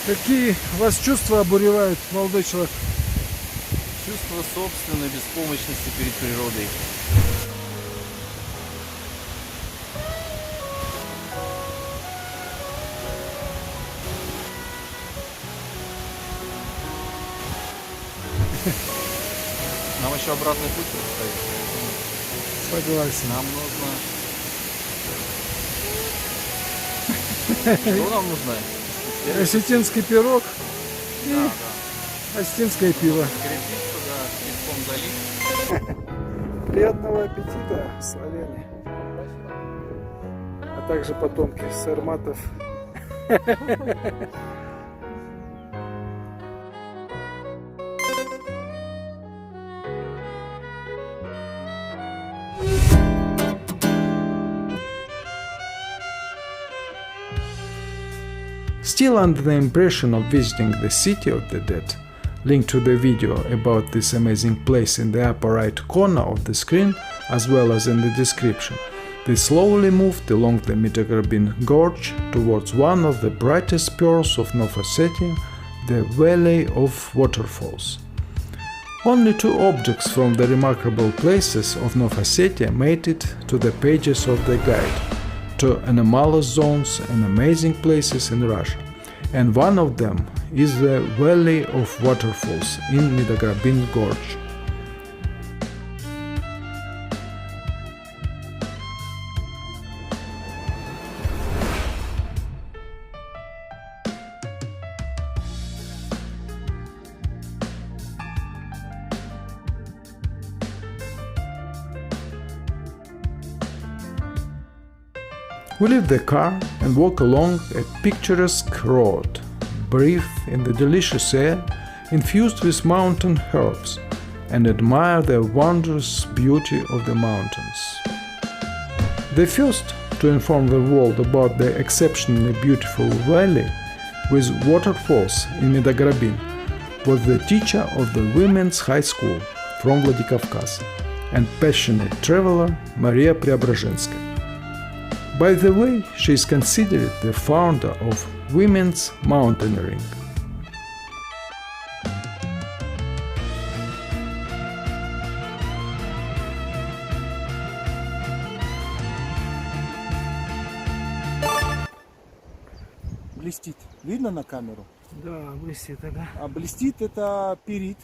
Какие вас чувства обуревают, молодой человек? Чувство собственной беспомощности перед природой. Нам еще обратный путь предстоит. Согласен. Нам нужно... Что нам нужно? Осетинский пирог и Да, да. осетинское пиво. Крепиться, да, песком залить. Приятного аппетита, славяне. А также потомки сарматов. Still under the impression of visiting the City of the Dead, link to the video about this amazing place in the upper right corner of the screen, as well as in the description. We slowly moved along the Midagrabin Gorge towards one of the brightest pearls of North Ossetia, the Valley of Waterfalls. Only two objects from the remarkable places of North Ossetia made it to the pages of the guide, two anomalous zones and amazing places in Russia, and one of them is the Valley of Waterfalls in Midagrabin Gorge. We leave the car and walk along a picturesque road, breathe in the delicious air infused with mountain herbs, and admire the wondrous beauty of the mountains. The first to inform the world about the exceptionally beautiful valley with waterfalls in Midagrabin was the teacher of the women's high school from Vladikavkaz and passionate traveler Mariya Preobrazhenskaya. By the way, she is considered the founder of women's mountaineering. Блестит. Видно на камеру? Да, блестит, да. А блестит — это пирит.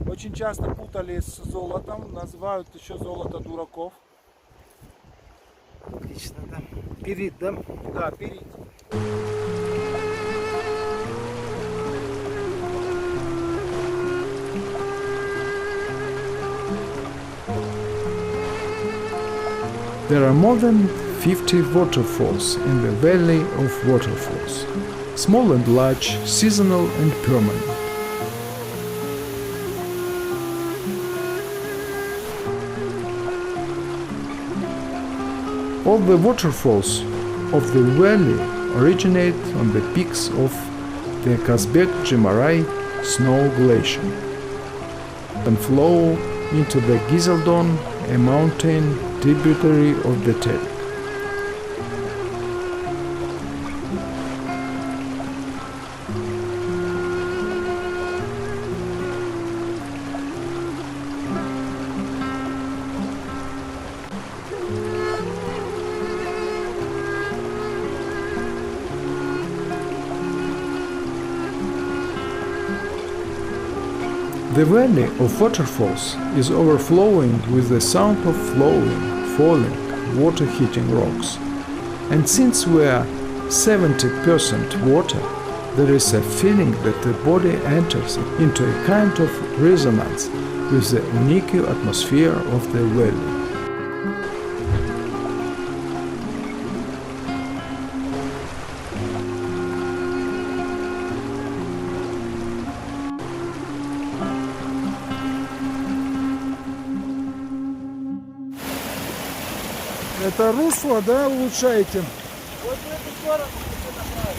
Очень часто путали с золотом. Называют еще золото дураков. Отлично, да. Пирит, да? Да, пирит. There are more than 50 waterfalls in the Valley of Waterfalls, small and large, seasonal and permanent. All the waterfalls of the valley originate on the peaks of the Kazbek-Jimarai snow glacier and flow into the Gizeldon, a mountain tributary of the Terek. The Valley of Waterfalls is overflowing with the sound of flowing, falling, water hitting rocks. And since we are 70% water, there is a feeling that the body enters into a kind of resonance with the unique atmosphere of the valley. Это русло, да, улучшаете? Вот в эту сторону направить.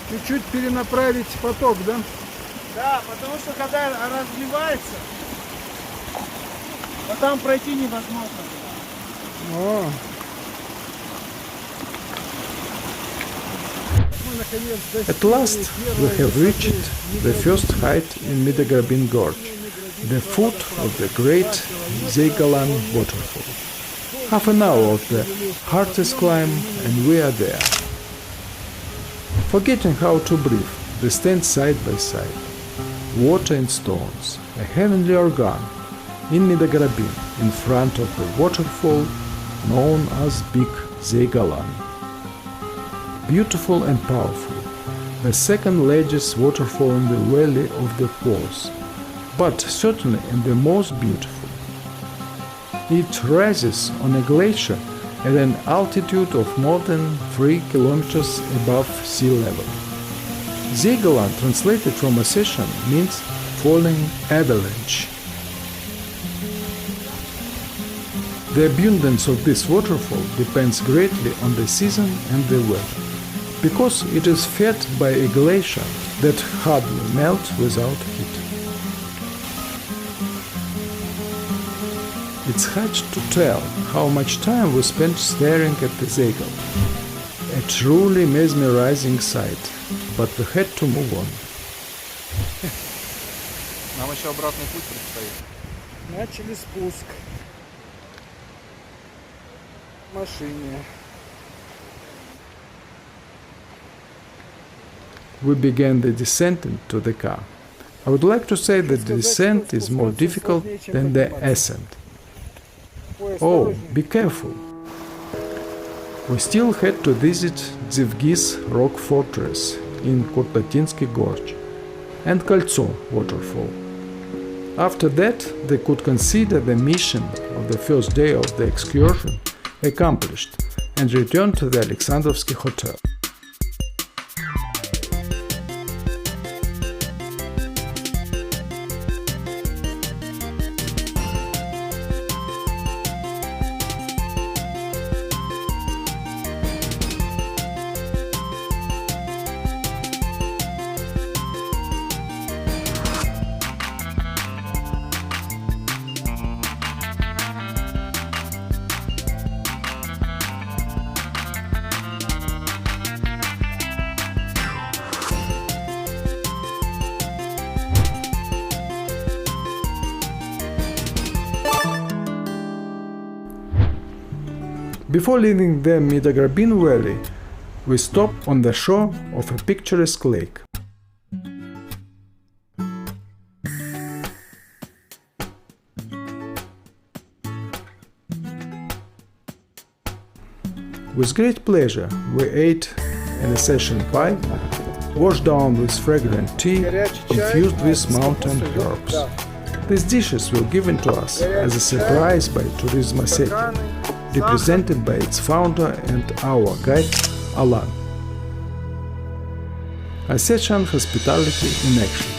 Чуть-чуть перенаправить поток, да? Да, потому что когда разливается, то там пройти невозможно. О, At last, we have reached the first height in Midagrabin Gorge, the foot of the great Zeygalan waterfall. Half an hour of the hardest climb and we are there. Forgetting how to breathe, they stand side by side. Water and stones, a heavenly organ, in Midagrabin, in front of the waterfall known as Big Zeygalan. Beautiful and powerful, the second largest waterfall in the Valley of the Waterfalls, but certainly and the most beautiful. It rises on a glacier at an altitude of more than 3 kilometers above sea level. Zeygalan, translated from Ossetian, means falling avalanche. The abundance of this waterfall depends greatly on the season and the weather, because it is fed by a glacier that hardly melts without heat. It's hard to tell how much time we spent staring at the Zeygalan. A truly mesmerizing sight, but we had to move on. Нам еще обратный путь предстоит. Начали спуск. В машине. We began the descent into the car. I would like to say that the descent is more difficult than the ascent. Oh, be careful! We still had to visit Zeygalan rock fortress in North Gorge and Kольцо waterfall. After that, they could consider the mission of the first day of the excursion accomplished and return to the Alexandrovsky hotel. Before leaving the Midagrabin Valley, we stopped on the shore of a picturesque lake. With great pleasure, we ate an Ossetian pie, washed down with fragrant tea, infused with mountain herbs. These dishes were given to us as a surprise by Tourism Ossetia, represented by its founder and our guide, Alan. Ossetian hospitality in action.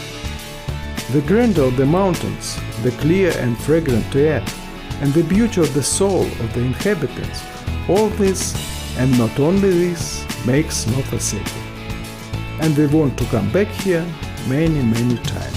The grandeur of the mountains, the clear and fragrant air, and the beauty of the soul of the inhabitants, all this, and not only this, makes North Ossetia. And we want to come back here many times.